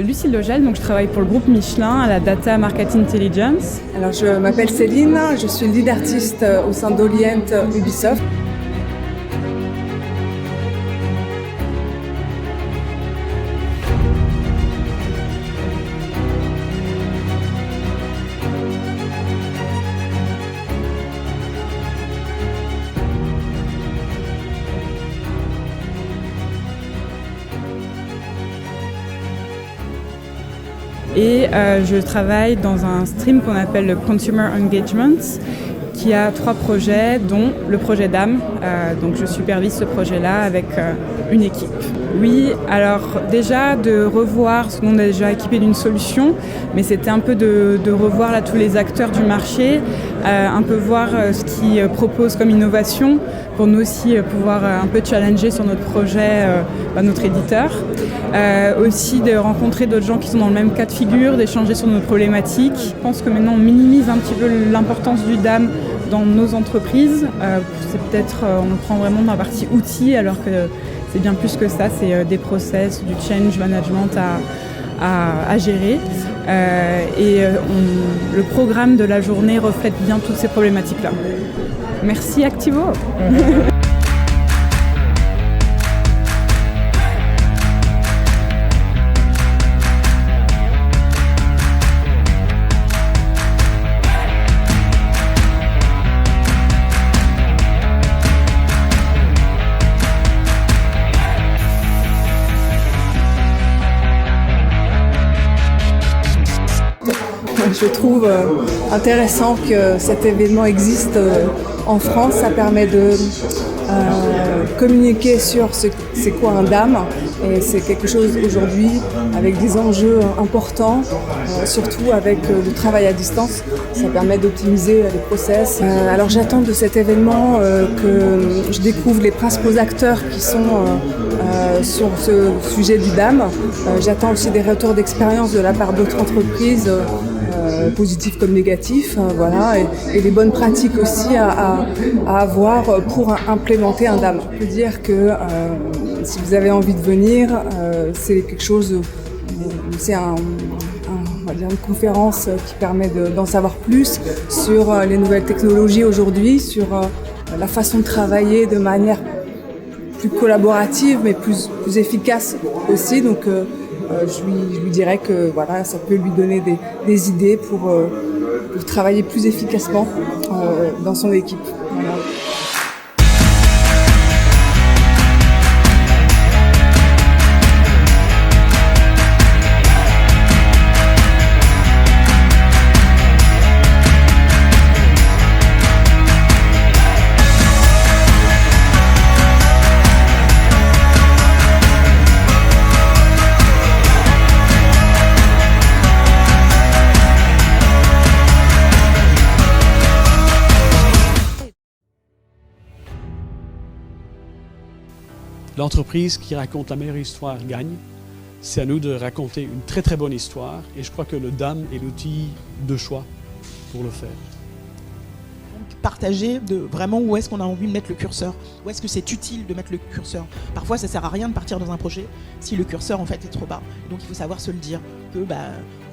Lucille Logel, donc je travaille pour le groupe Michelin à la Data Marketing Intelligence. Alors je m'appelle Céline, je suis lead artiste au sein d'Olient Ubisoft. Et je travaille dans un stream qu'on appelle le Consumer Engagement, qui a 3 projets, dont le projet d'âme. Donc je supervise ce projet-là avec une équipe. Oui, alors déjà de revoir, parce qu'on est déjà équipé d'une solution, mais c'était un peu de revoir là tous les acteurs du marché, un peu voir ce qu'ils proposent comme innovation, pour nous aussi pouvoir un peu challenger sur notre projet notre éditeur. Aussi de rencontrer d'autres gens qui sont dans le même cas de figure, d'échanger sur nos problématiques. Je pense que maintenant on minimise un petit peu l'importance du DAM dans nos entreprises. C'est peut-être, on le prend vraiment dans la partie outils, alors que c'est bien plus que ça, c'est des process, du change management à gérer. Le programme de la journée reflète bien toutes ces problématiques-là. Merci Activo. Je trouve intéressant que cet événement existe en France. Ça permet de communiquer sur c'est quoi un DAM, et c'est quelque chose aujourd'hui avec des enjeux importants, surtout avec le travail à distance. Ça permet d'optimiser les process. Alors j'attends de cet événement que je découvre les principaux acteurs qui sont sur ce sujet du DAM. J'attends aussi des retours d'expérience de la part d'autres entreprises, positifs comme négatifs, voilà, et les bonnes pratiques aussi à avoir pour implémenter un DAM. Je peux dire que si vous avez envie de venir, c'est quelque chose, c'est on va dire une conférence qui permet d'en savoir plus sur les nouvelles technologies aujourd'hui, sur la façon de travailler de manière plus collaborative mais plus efficace aussi. Donc je lui dirais que voilà, ça peut lui donner des idées pour travailler plus efficacement dans son équipe. Voilà. L'entreprise qui raconte la meilleure histoire gagne. C'est à nous de raconter une très très bonne histoire et je crois que le DAM est l'outil de choix pour le faire. Partager de vraiment où est-ce qu'on a envie de mettre le curseur, où est-ce que c'est utile de mettre le curseur. Parfois ça sert à rien de partir dans un projet si le curseur en fait est trop bas. Donc il faut savoir se le dire que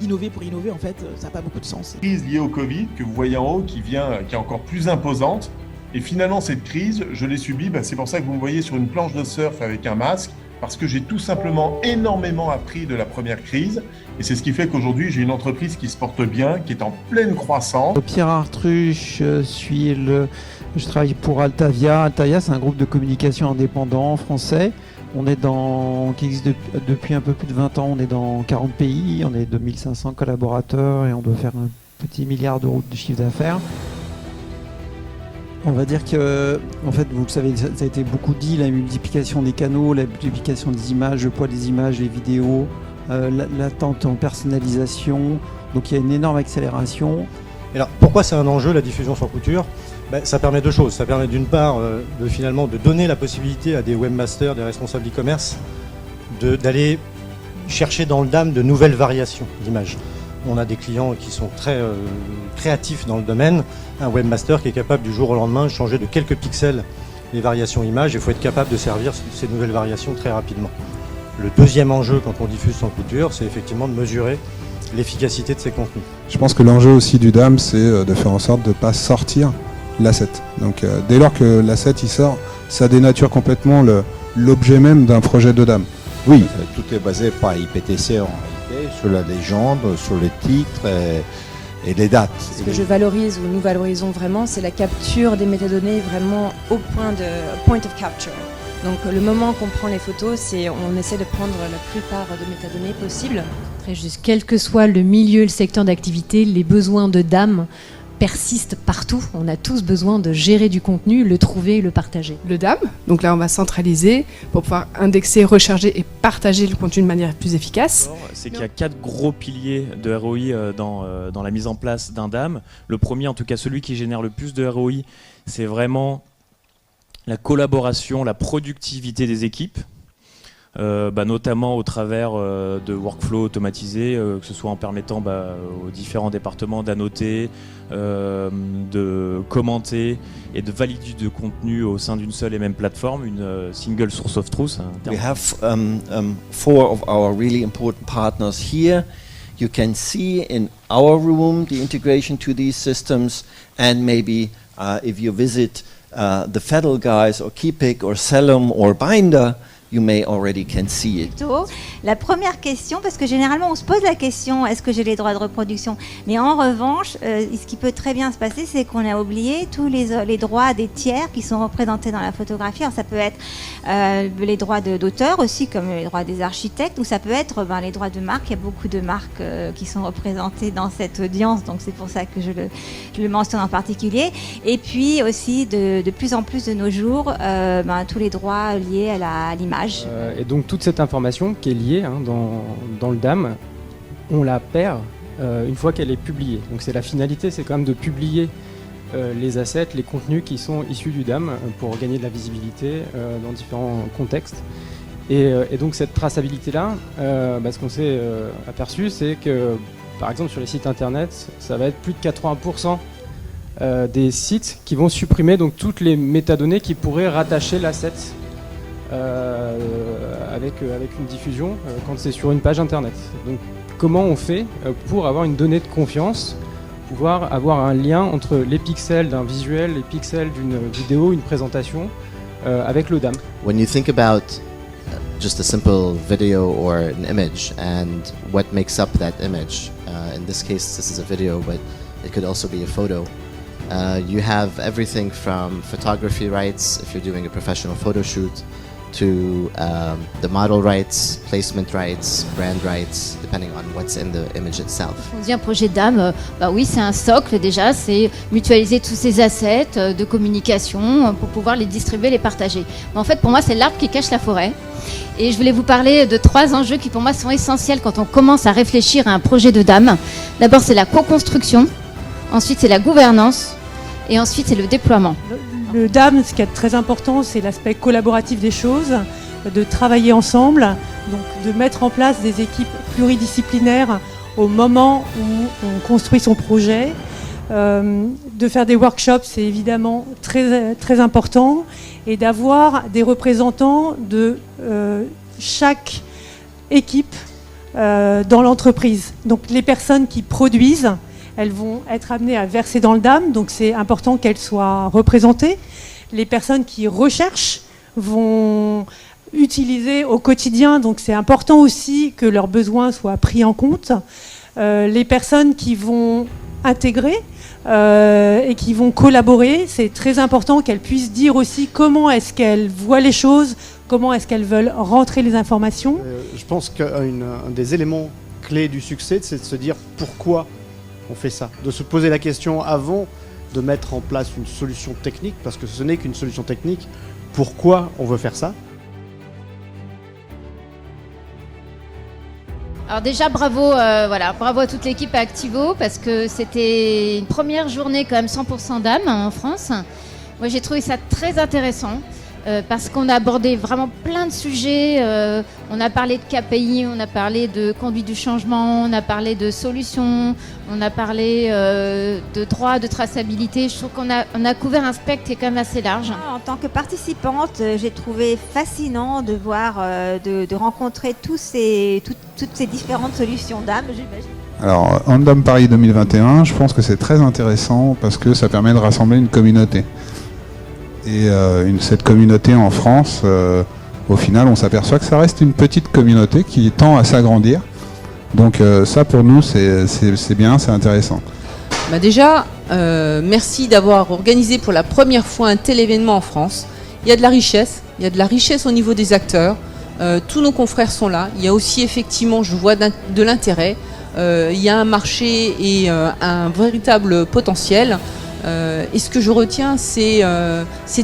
innover pour innover en fait ça n'a pas beaucoup de sens. La crise liée au Covid que vous voyez en haut qui est encore plus imposante. Et finalement, cette crise, je l'ai subie, c'est pour ça que vous me voyez sur une planche de surf avec un masque, parce que j'ai tout simplement énormément appris de la première crise. Et c'est ce qui fait qu'aujourd'hui, j'ai une entreprise qui se porte bien, qui est en pleine croissance. Pierre Artruche, je travaille pour Altavia. Altavia, c'est un groupe de communication indépendant français. Qui existe depuis un peu plus de 20 ans. On est dans 40 pays, on est 2500 collaborateurs et on doit faire un petit milliard d'euros de chiffre d'affaires. On va dire que, en fait, vous le savez, ça a été beaucoup dit, la multiplication des canaux, la multiplication des images, le poids des images, les vidéos, l'attente en personnalisation. Donc il y a une énorme accélération. Et alors, pourquoi c'est un enjeu la diffusion sur couture ? Ça permet 2 choses. Ça permet d'une part de donner la possibilité à des webmasters, des responsables e-commerce, d'aller chercher dans le DAM de nouvelles variations d'images. On a des clients qui sont très créatifs dans le domaine. Un webmaster qui est capable du jour au lendemain de changer de quelques pixels les variations images. Il faut être capable de servir ces nouvelles variations très rapidement. Le deuxième enjeu quand on diffuse sans couture, c'est effectivement de mesurer l'efficacité de ces contenus. Je pense que l'enjeu aussi du DAM, c'est de faire en sorte de ne pas sortir l'asset. Donc dès lors que l'asset il sort, ça dénature complètement l'objet même d'un projet de DAM. Oui, tout est basé par IPTC en réalité, sur la légende, sur les titres et les dates. Ce que je valorise, ou nous valorisons vraiment, c'est la capture des métadonnées vraiment au point of capture. Donc le moment qu'on prend les photos, on essaie de prendre la plupart de métadonnées possibles. Très juste, quel que soit le milieu, le secteur d'activité, les besoins de DAM persistent partout. On a tous besoin de gérer du contenu, le trouver et le partager. Le DAM, donc là on va centraliser pour pouvoir indexer, recharger et partager le contenu de manière plus efficace. C'est qu'il y a 4 gros piliers de ROI dans la mise en place d'un DAM. Le premier, en tout cas celui qui génère le plus de ROI, c'est vraiment la collaboration, la productivité des équipes. Notamment au travers de workflows automatisés, que ce soit en permettant aux différents départements d'annoter, de commenter et de valider de contenu au sein d'une seule et même plateforme, une single source of truth. We have 4 of our really important partners here. You can see in our room the integration to these systems, and maybe if you visit the Federal guys or Keepic or Cellum or Binder, you may already can see it. La première question, parce que généralement on se pose la question, est-ce que j'ai les droits de reproduction? Mais en revanche, ce qui peut très bien se passer, c'est qu'on a oublié tous les droits des tiers qui sont représentés dans la photographie. Alors, ça peut être les droits d'auteur aussi, comme les droits des architectes, ou ça peut être les droits de marque. Il y a beaucoup de marques qui sont représentées dans cette audience, donc c'est pour ça que je le mentionne en particulier. Et puis aussi, de plus en plus de nos jours, tous les droits liés à l'image. Et donc toute cette information qui est liée dans le DAM, on la perd une fois qu'elle est publiée. Donc c'est la finalité, c'est quand même de publier les assets, les contenus qui sont issus du DAM pour gagner de la visibilité dans différents contextes. Et donc cette traçabilité-là, ce qu'on s'est aperçu, c'est que par exemple sur les sites internet, ça va être plus de 80% des sites qui vont supprimer donc toutes les métadonnées qui pourraient rattacher l'asset avec une diffusion quand c'est sur une page internet. Donc comment on fait pour avoir une donnée de confiance, pouvoir avoir un lien entre les pixels d'un visuel, les pixels d'une vidéo, une présentation avec le DAM. When you think about just a simple video or an image and what makes up that image, in this case this is a video but it could also be a photo. You have everything from photography rights if you're doing a professional photo shoot, to the model rights, placement rights, brand rights, depending on what's in the image itself. On dit un projet DAM, oui, c'est un socle déjà, c'est mutualiser tous ces assets de communication pour pouvoir les distribuer, les partager. Mais en fait, pour moi, c'est l'arbre qui cache la forêt. Et je voulais vous parler de 3 enjeux qui, pour moi, sont essentiels quand on commence à réfléchir à un projet de DAM. D'abord, c'est la co-construction. Ensuite, c'est la gouvernance. Et ensuite, c'est le déploiement. Le DAM, ce qui est très important, c'est l'aspect collaboratif des choses, de travailler ensemble, donc de mettre en place des équipes pluridisciplinaires au moment où on construit son projet. De faire des workshops, c'est évidemment très, très important, et d'avoir des représentants de chaque équipe dans l'entreprise. Donc les personnes qui produisent, elles vont être amenées à verser dans le DAM, donc c'est important qu'elles soient représentées. Les personnes qui recherchent vont utiliser au quotidien, donc c'est important aussi que leurs besoins soient pris en compte. Les personnes qui vont intégrer et qui vont collaborer, c'est très important qu'elles puissent dire aussi comment est-ce qu'elles voient les choses, comment est-ce qu'elles veulent rentrer les informations. Je pense qu'un des éléments clés du succès, c'est de se dire pourquoi on fait ça, de se poser la question avant de mettre en place une solution technique, parce que ce n'est qu'une solution technique. Pourquoi on veut faire ça? Alors déjà, bravo à toute l'équipe à Activo, parce que c'était une première journée quand même 100% DAM en France. Moi, j'ai trouvé ça très intéressant. parce qu'on a abordé vraiment plein de sujets. On a parlé de KPI, on a parlé de conduite du changement, on a parlé de solutions, on a parlé de droit, de traçabilité. Je trouve qu'on a couvert un spectre qui est quand même assez large. En tant que participante, j'ai trouvé fascinant de voir, de rencontrer toutes ces différentes solutions d'âme, j'imagine. Alors, Andam Paris 2021, je pense que c'est très intéressant parce que ça permet de rassembler une communauté. Et cette communauté en France, au final, on s'aperçoit que ça reste une petite communauté qui tend à s'agrandir. Donc ça, pour nous, c'est bien, c'est intéressant. Déjà, merci d'avoir organisé pour la première fois un tel événement en France. Il y a de la richesse au niveau des acteurs. Tous nos confrères sont là. Il y a aussi effectivement, je vois de l'intérêt. Il y a un marché et un véritable potentiel. Et ce que je retiens, c'est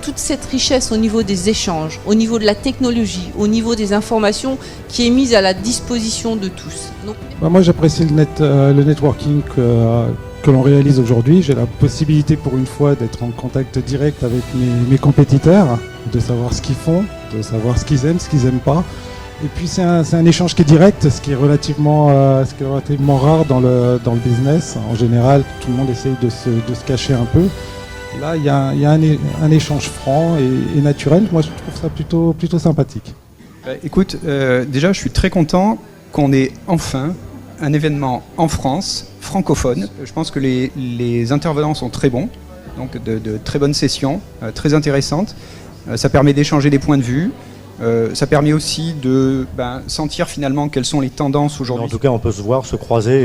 toute cette richesse au niveau des échanges, au niveau de la technologie, au niveau des informations qui est mise à la disposition de tous. Donc... Moi, j'apprécie le networking que l'on réalise aujourd'hui. J'ai la possibilité pour une fois d'être en contact direct avec mes compétiteurs, de savoir ce qu'ils font, de savoir ce qu'ils aiment, ce qu'ils n'aiment pas. Et puis c'est un échange qui est direct, ce qui est relativement rare dans le business. En général, tout le monde essaye de se cacher un peu. Là, il y a un échange franc et naturel. Moi, je trouve ça plutôt sympathique. Écoute, déjà, je suis très content qu'on ait enfin un événement en France, francophone. Je pense que les intervenants sont très bons, donc de très bonnes sessions, très intéressantes. Ça permet d'échanger des points de vue. Ça permet aussi de sentir finalement quelles sont les tendances aujourd'hui. En tout cas, on peut se voir, se croiser,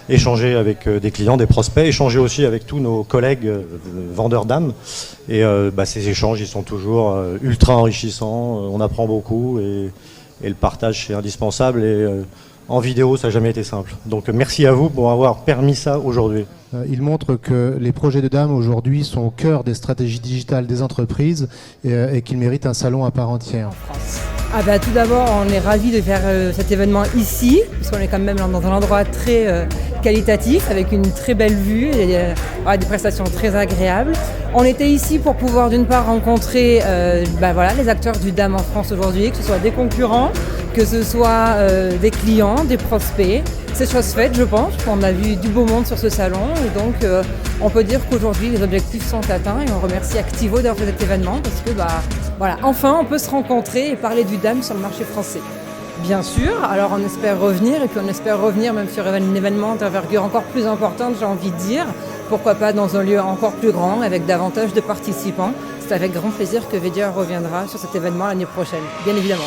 échanger avec des clients, des prospects, échanger aussi avec tous nos collègues vendeurs d'âmes. Et ces échanges, ils sont toujours ultra enrichissants. On apprend beaucoup et le partage, c'est indispensable. Et en vidéo, ça n'a jamais été simple. Donc merci à vous pour avoir permis ça aujourd'hui. Il montre que les projets de dames aujourd'hui sont au cœur des stratégies digitales des entreprises et qu'ils méritent un salon à part entière. Tout d'abord, on est ravis de faire cet événement ici, puisqu'on est quand même dans un endroit très qualitatif, avec une très belle vue et des prestations très agréables. On était ici pour pouvoir d'une part rencontrer les acteurs du DAM en France aujourd'hui, que ce soit des concurrents, que ce soit des clients, des prospects. C'est chose faite, je pense. On a vu du beau monde sur ce salon et donc on peut dire qu'aujourd'hui les objectifs sont atteints et on remercie Activo d'avoir fait cet événement parce que enfin on peut se rencontrer et parler du DAM sur le marché français. Bien sûr, alors on espère revenir et puis on espère revenir même sur un événement d'envergure encore plus importante, j'ai envie de dire. Pourquoi pas dans un lieu encore plus grand avec davantage de participants. C'est avec grand plaisir que Vedia reviendra sur cet événement l'année prochaine, bien évidemment.